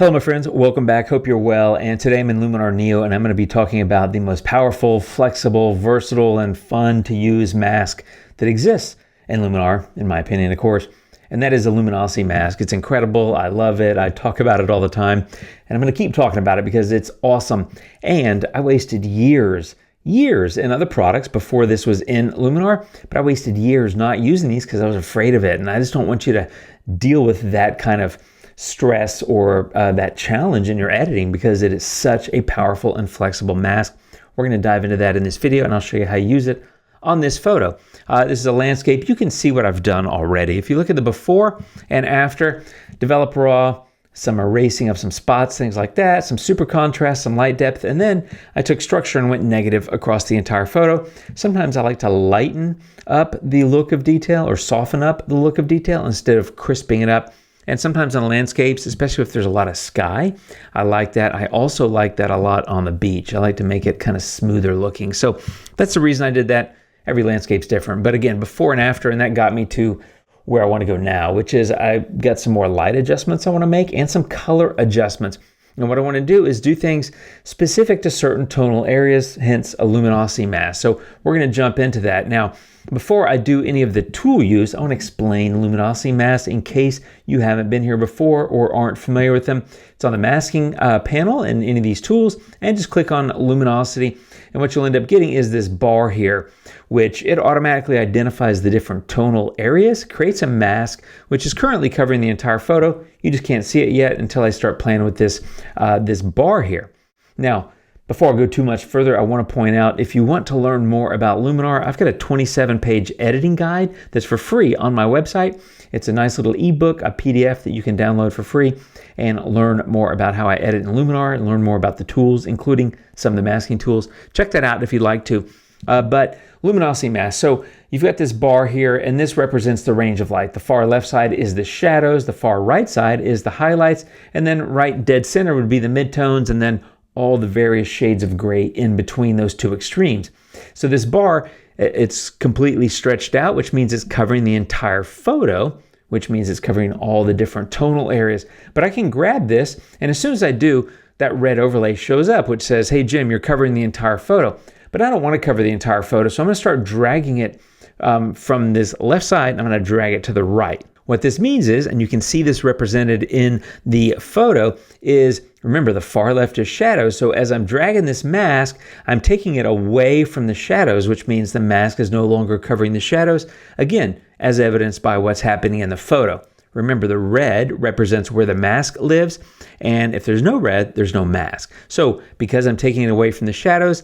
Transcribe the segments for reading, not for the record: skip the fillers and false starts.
Hello my friends, welcome back, hope you're well, and today I'm in Luminar Neo and I'm going to be talking about the most powerful, flexible, versatile, and fun to use mask that exists in Luminar, in my opinion of course, and that is a luminosity mask. It's incredible, I love it, I talk about it all the time, and I'm going to keep talking about it because it's awesome, and I wasted years in other products before this was in Luminar, but I wasted years not using these because I was afraid of it, and I just don't want you to deal with that kind of stress or that challenge in your editing because it is such a powerful and flexible mask. We're going to dive into that in this video and I'll show you how to use it on this photo. This is a landscape. You can see what I've done already. If you look at the before and after, develop raw, some erasing of some spots, things like that, some super contrast, some light depth, and then I took structure and went negative across the entire photo. Sometimes I like to lighten up the look of detail or soften up the look of detail instead of crisping it up. And sometimes on landscapes, especially if there's a lot of sky, I like that. I also like that a lot on the beach. I like to make it kind of smoother looking. So that's the reason I did that. Every landscape's different. But again, before and after, and that got me to where I want to go now, which is I got some more light adjustments I want to make and some color adjustments. And what I want to do is do things specific to certain tonal areas, hence a luminosity mask. So we're going to jump into that. Now, before I do any of the tool use, I want to explain luminosity masks in case you haven't been here before or aren't familiar with them. It's on the masking panel in any of these tools, and just click on luminosity. And what you'll end up getting is this bar here, which it automatically identifies the different tonal areas, creates a mask, which is currently covering the entire photo. You just can't see it yet until I start playing with this, this bar here. Now, before I go too much further, I want to point out, if you want to learn more about Luminar, I've got a 27-page editing guide that's for free on my website. It's a nice little ebook, a PDF that you can download for free and learn more about how I edit in Luminar and learn more about the tools, including some of the masking tools. Check that out if you'd like to. But luminosity mask. So you've got this bar here, and this represents the range of light. The far left side is the shadows, the far right side is the highlights, and then right dead center would be the midtones, and then all the various shades of gray in between those two extremes. So this bar, it's completely stretched out, which means it's covering the entire photo, which means it's covering all the different tonal areas. But I can grab this, and as soon as I do, that red overlay shows up, which says, hey Jim, you're covering the entire photo. But I don't want to cover the entire photo, so I'm going to start dragging it from this left side, and I'm going to drag it to the right. What this means is, and you can see this represented in the photo, is remember the far left is shadows. So as I'm dragging this mask, I'm taking it away from the shadows, which means the mask is no longer covering the shadows. Again, as evidenced by what's happening in the photo. Remember, the red represents where the mask lives, and if there's no red, there's no mask. So because I'm taking it away from the shadows,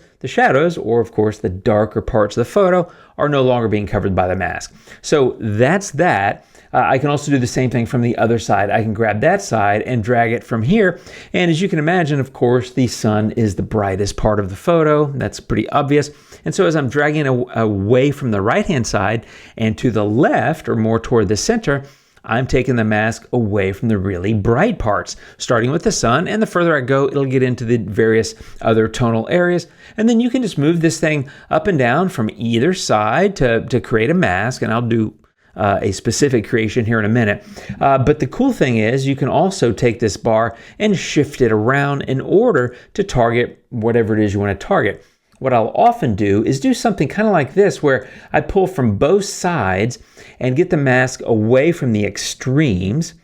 or of course the darker parts of the photo, are no longer being covered by the mask. So that's that. I can also do the same thing from the other side. I can grab that side and drag it from here. And as you can imagine, of course, the sun is the brightest part of the photo. That's pretty obvious. And so as I'm dragging away from the right-hand side and to the left, or more toward the center, I'm taking the mask away from the really bright parts, starting with the sun, and the further I go, it'll get into the various other tonal areas. And then you can just move this thing up and down from either side to create a mask, and I'll do a specific creation here in a minute. But the cool thing is you can also take this bar and shift it around in order to target whatever it is you want to target. What I'll often do is do something kind of like this, where I pull from both sides and get the mask away from the extremes.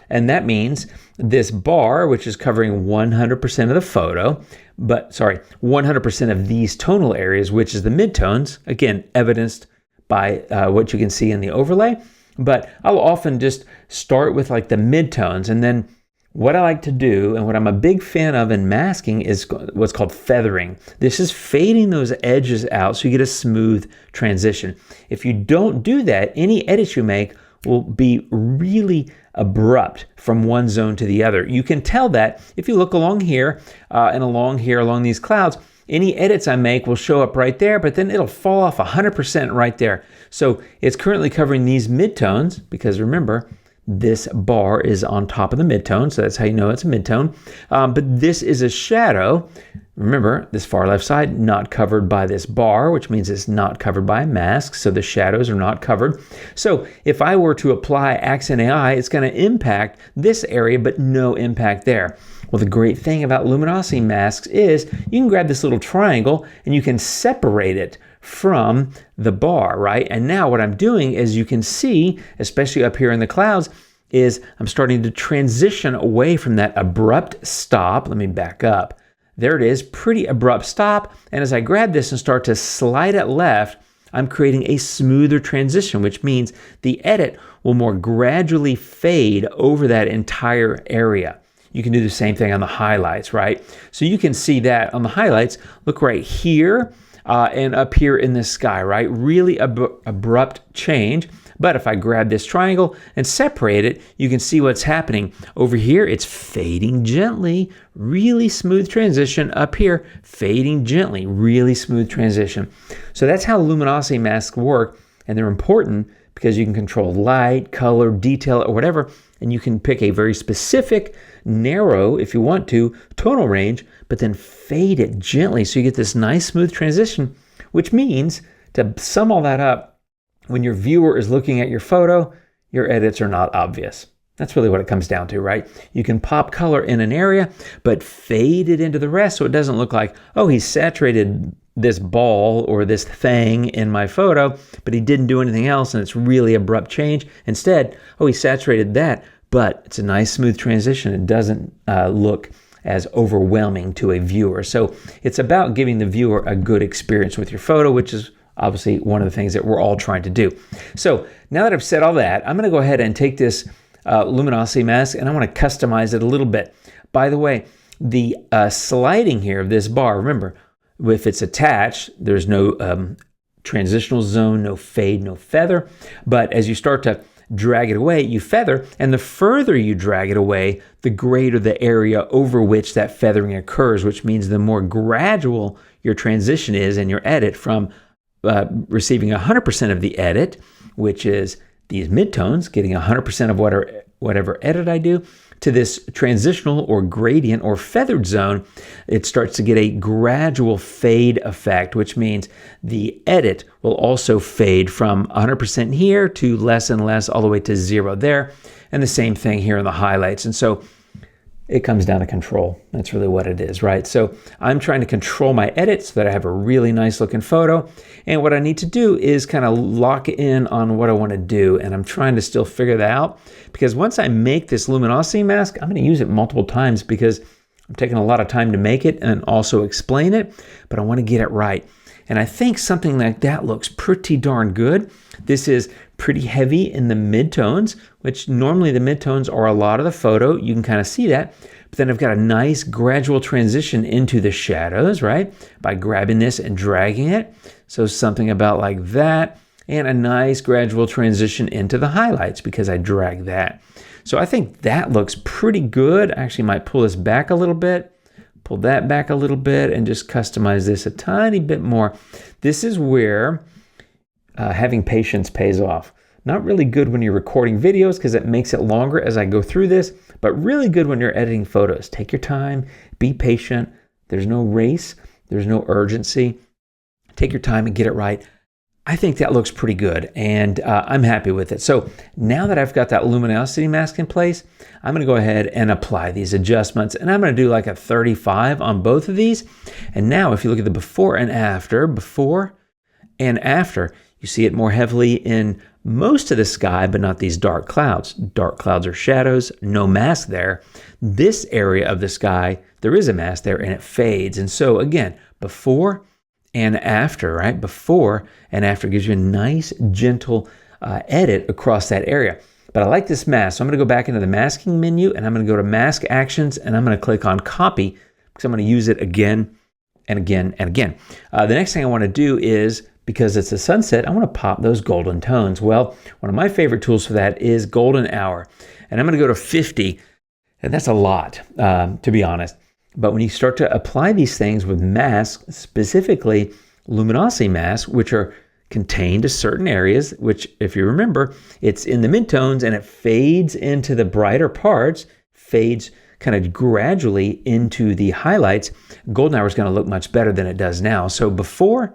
And that means this bar, which is covering 100% of the photo, 100% of these tonal areas, which is the midtones, again, evidenced by what you can see in the overlay. But I'll often just start with like the midtones, and then what I like to do, and what I'm a big fan of in masking, is what's called feathering. This is fading those edges out so you get a smooth transition. If you don't do that, any edits you make will be really abrupt from one zone to the other. You can tell that if you look along here and along here, along these clouds. Any edits I make will show up right there, but then it'll fall off 100% right there. So it's currently covering these midtones because remember, this bar is on top of the midtone, so that's how you know it's a midtone. But this is a shadow. Remember, this far left side not covered by this bar, which means it's not covered by a mask, so the shadows are not covered. So if I were to apply Accent AI, it's going to impact this area, but no impact there. Well, the great thing about luminosity masks is you can grab this little triangle and you can separate it from the bar, right? And now what I'm doing is you can see, especially up here in the clouds, is I'm starting to transition away from that abrupt stop. Let me back up. There it is, pretty abrupt stop. And as I grab this and start to slide it left, I'm creating a smoother transition, which means the edit will more gradually fade over that entire area. You can do the same thing on the highlights, right? So you can see that on the highlights. Look right here and up here in the sky, right? Really abrupt change. But if I grab this triangle and separate it, you can see what's happening. Over here, it's fading gently, really smooth transition. Up here, fading gently, really smooth transition. So that's how luminosity masks work, and they're important because you can control light, color, detail, or whatever, and you can pick a very specific, narrow, if you want to, tonal range, but then fade it gently so you get this nice smooth transition, which means, to sum all that up, when your viewer is looking at your photo, your edits are not obvious. That's really what it comes down to, right? You can pop color in an area, but fade it into the rest so it doesn't look like, oh, he saturated this ball or this thing in my photo, but he didn't do anything else and it's really abrupt change. Instead, oh, he saturated that, but it's a nice smooth transition. It doesn't look as overwhelming to a viewer. So it's about giving the viewer a good experience with your photo, which is obviously one of the things that we're all trying to do. So now that I've said all that, I'm going to go ahead and take this luminosity mask and I want to customize it a little bit. By the way, the sliding here of this bar, remember, if it's attached, there's no transitional zone, no fade, no feather. But as you start to drag it away, you feather, and the further you drag it away, the greater the area over which that feathering occurs, which means the more gradual your transition is in your edit from receiving 100% of the edit, which is these midtones, getting 100% of whatever edit I do, to this transitional or gradient or feathered zone, it starts to get a gradual fade effect, which means the edit will also fade from 100% here to less and less all the way to 0 there. And the same thing here in the highlights. And so it comes down to control. That's really what it is, right? So I'm trying to control my edit so that I have a really nice looking photo. And what I need to do is kind of lock in on what I want to do. And I'm trying to still figure that out, because once I make this luminosity mask, I'm going to use it multiple times because I'm taking a lot of time to make it and also explain it, but I want to get it right. And I think something like that looks pretty darn good. This is pretty heavy in the midtones, which normally the midtones are a lot of the photo. You can kind of see that. But then I've got a nice gradual transition into the shadows, right? By grabbing this and dragging it. So something about like that. And a nice gradual transition into the highlights because I drag that. So I think that looks pretty good. I actually might pull this back a little bit. Pull that back a little bit and just customize this a tiny bit more. This is where having patience pays off. Not really good when you're recording videos because it makes it longer as I go through this, but really good when you're editing photos. Take your time, be patient. There's no race, there's no urgency. Take your time and get it right. I think that looks pretty good, and I'm happy with it. So now that I've got that luminosity mask in place, I'm going to go ahead and apply these adjustments, and I'm going to do like a 35 on both of these. And now if you look at the before and after, you see it more heavily in most of the sky, but not these dark clouds. Dark clouds are shadows, no mask there. This area of the sky, there is a mask there, and it fades. And so again, before and after, right? Before and after gives you a nice, gentle edit across that area. But I like this mask, so I'm going to go back into the masking menu, and I'm going to go to Mask Actions, and I'm going to click on Copy, because I'm going to use it again and again and again. The next thing I want to do is, because it's a sunset, I want to pop those golden tones. Well, one of my favorite tools for that is Golden Hour, and I'm going to go to 50, and that's a lot, to be honest. But when you start to apply these things with masks, specifically luminosity masks, which are contained to certain areas, which if you remember, it's in the midtones and it fades into the brighter parts, fades kind of gradually into the highlights. Golden hour is going to look much better than it does now. So before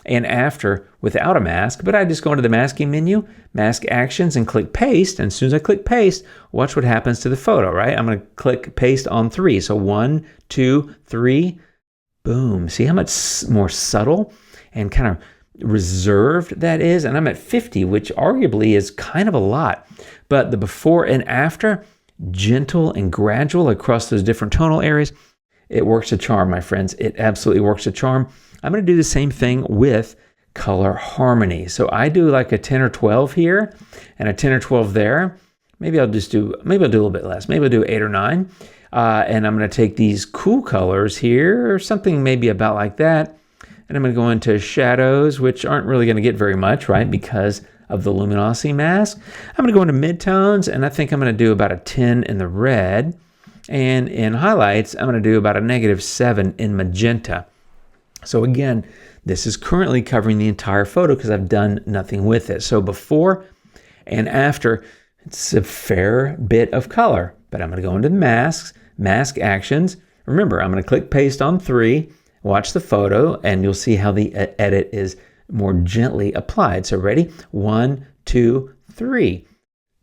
and after without a mask, but I just go into the masking menu, mask actions, and click paste. And as soon as I click paste, watch what happens to the photo, right? I'm going to click paste on 3. So 1, 2, 3, boom. See how much more subtle and kind of reserved that is? And I'm at 50, which arguably is kind of a lot. But the before and after, gentle and gradual across those different tonal areas, it works a charm, my friends. It absolutely works a charm. I'm going to do the same thing with color harmony. So I do like a 10 or 12 here and a 10 or 12 there. Maybe I'll do a little bit less. Maybe I'll do 8 or 9. And I'm going to take these cool colors here or something maybe about like that. And I'm going to go into shadows, which aren't really going to get very much, right? Because of the luminosity mask. I'm going to go into midtones, and I think I'm going to do about a 10 in the red. And in highlights, I'm going to do about a -7 in magenta. So again, this is currently covering the entire photo because I've done nothing with it. So before and after, it's a fair bit of color. But I'm going to go into the masks, mask actions. Remember, I'm going to click paste on 3, watch the photo, and you'll see how the edit is more gently applied. So ready? 1, 2, 3.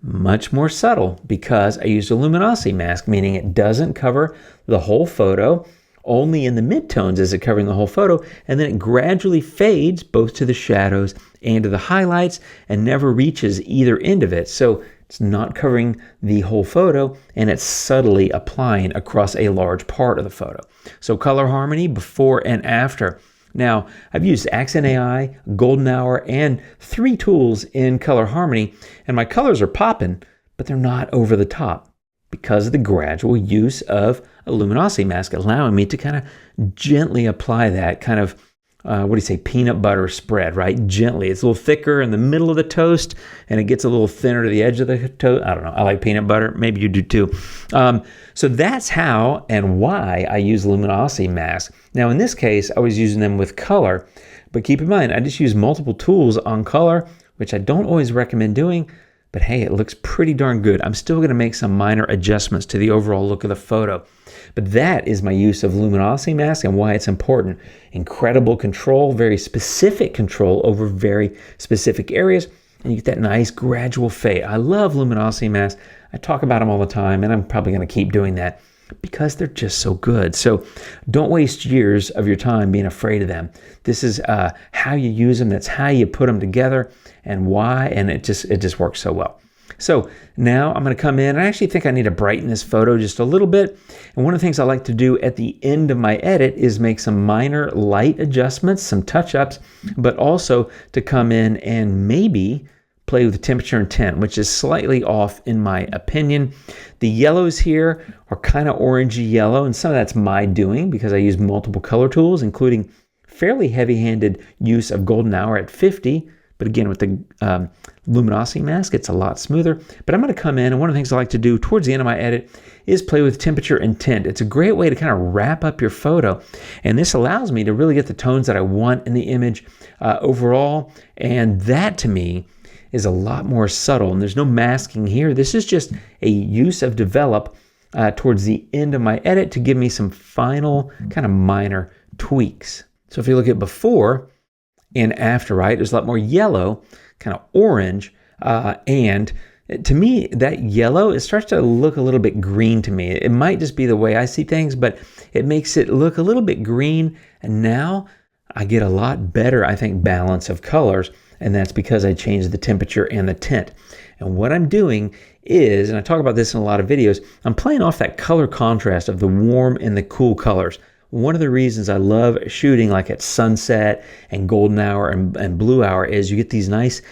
Much more subtle because I used a luminosity mask, meaning it doesn't cover the whole photo. Only in the midtones is it covering the whole photo, and then it gradually fades both to the shadows and to the highlights and never reaches either end of it. So it's not covering the whole photo, and it's subtly applying across a large part of the photo. So color harmony before and after. Now, I've used Accent AI, Golden Hour, and 3 tools in color harmony, and my colors are popping, but they're not over the top because of the gradual use of a luminosity mask, allowing me to kind of gently apply that kind of, peanut butter spread, right? Gently. It's a little thicker in the middle of the toast, and it gets a little thinner to the edge of the toast. I don't know. I like peanut butter. Maybe you do too. So that's how and why I use luminosity masks. Now, in this case, I was using them with color, but keep in mind, I just use multiple tools on color, which I don't always recommend doing, but hey, it looks pretty darn good. I'm still going to make some minor adjustments to the overall look of the photo. But that is my use of luminosity mask and why it's important. Incredible control, very specific control over very specific areas, and you get that nice gradual fade. I love luminosity masks. I talk about them all the time, and I'm probably going to keep doing that because they're just so good. So don't waste years of your time being afraid of them. This is how you use them. That's how you put them together and why, and it just works so well. So now I'm going to come in. I actually think I need to brighten this photo just a little bit. And one of the things I like to do at the end of my edit is make some minor light adjustments, some touch-ups, but also to come in and maybe play with the temperature and tint, which is slightly off in my opinion. The yellows here are kind of orangey yellow, and some of that's my doing because I use multiple color tools, including fairly heavy-handed use of Golden Hour at 50. But again, with the luminosity mask, it's a lot smoother. But I'm going to come in, and one of the things I like to do towards the end of my edit is play with temperature and tint. It's a great way to kind of wrap up your photo. And this allows me to really get the tones that I want in the image overall. And that, to me, is a lot more subtle. And there's no masking here. This is just a use of develop towards the end of my edit to give me some final kind of minor tweaks. So if you look at before and after, right, there's a lot more yellow, kind of orange, and to me, that yellow, it starts to look a little bit green to me. It might just be the way I see things, but it makes it look a little bit green, and now I get a lot better, I think, balance of colors, and that's because I changed the temperature and the tint. And what I'm doing is, and I talk about this in a lot of videos, I'm playing off that color contrast of the warm and the cool colors. One of the reasons I love shooting like at sunset and golden hour and blue hour is you get these nice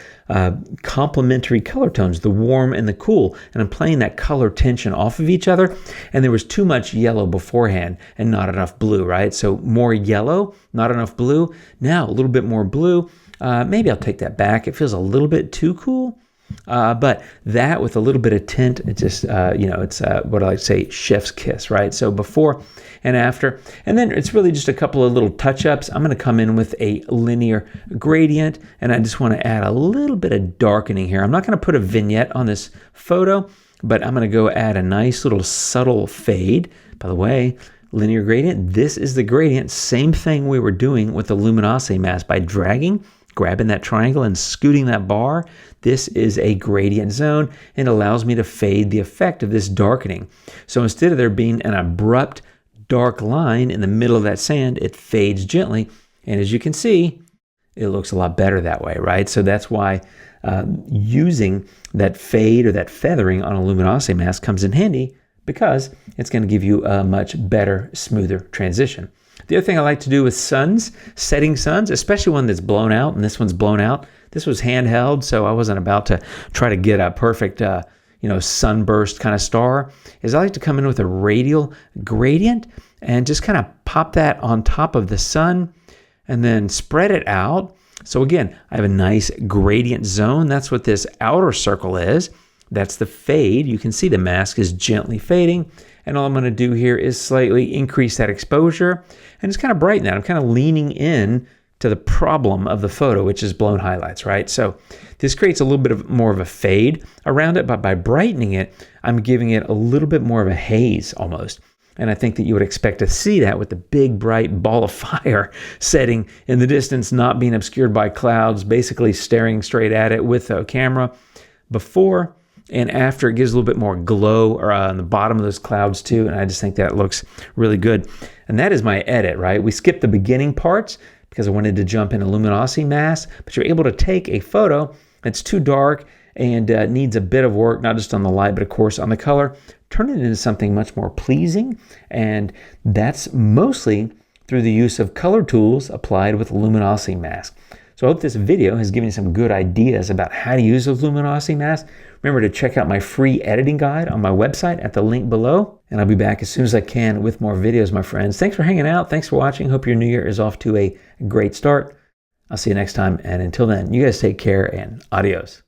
complementary color tones, the warm and the cool. And I'm playing that color tension off of each other. And there was too much yellow beforehand and not enough blue, right? So more yellow, not enough blue. Now a little bit more blue. Maybe I'll take that back. It feels a little bit too cool. But that with a little bit of tint, it just, it's what I like to say, chef's kiss, right? So before and after. And then it's really just a couple of little touch-ups. I'm going to come in with a linear gradient, and I just want to add a little bit of darkening here. I'm not going to put a vignette on this photo, but I'm going to go add a nice little subtle fade. By the way, linear gradient, this is the gradient. Same thing we were doing with the luminosity mask by grabbing that triangle and scooting that bar. This is a gradient zone and allows me to fade the effect of this darkening. So instead of there being an abrupt dark line in the middle of that sand, it fades gently. And as you can see, it looks a lot better that way, right? So that's why using that fade or that feathering on a luminosity mask comes in handy, because it's going to give you a much better, smoother transition. The other thing I like to do with suns, setting suns, especially one that's blown out, and this one's blown out. This was handheld, so I wasn't about to try to get a perfect, sunburst kind of star, is I like to come in with a radial gradient and just kind of pop that on top of the sun and then spread it out. So again, I have a nice gradient zone. That's what this outer circle is. That's the fade. You can see the mask is gently fading. And all I'm going to do here is slightly increase that exposure and just kind of brighten that. I'm kind of leaning in to the problem of the photo, which is blown highlights, right? So this creates a little bit more of a fade around it, but by brightening it, I'm giving it a little bit more of a haze almost. And I think that you would expect to see that with the big bright ball of fire setting in the distance, not being obscured by clouds, basically staring straight at it with a camera. Before and after, it gives a little bit more glow on the bottom of those clouds too, and I just think that looks really good. And that is my edit, right? We skipped the beginning parts because I wanted to jump in a luminosity mask, but you're able to take a photo that's too dark and needs a bit of work, not just on the light, but of course on the color, turn it into something much more pleasing, and that's mostly through the use of color tools applied with a luminosity mask. So I hope this video has given you some good ideas about how to use those luminosity masks. Remember to check out my free editing guide on my website at the link below. And I'll be back as soon as I can with more videos, my friends. Thanks for hanging out. Thanks for watching. Hope your new year is off to a great start. I'll see you next time. And until then, you guys take care and adios.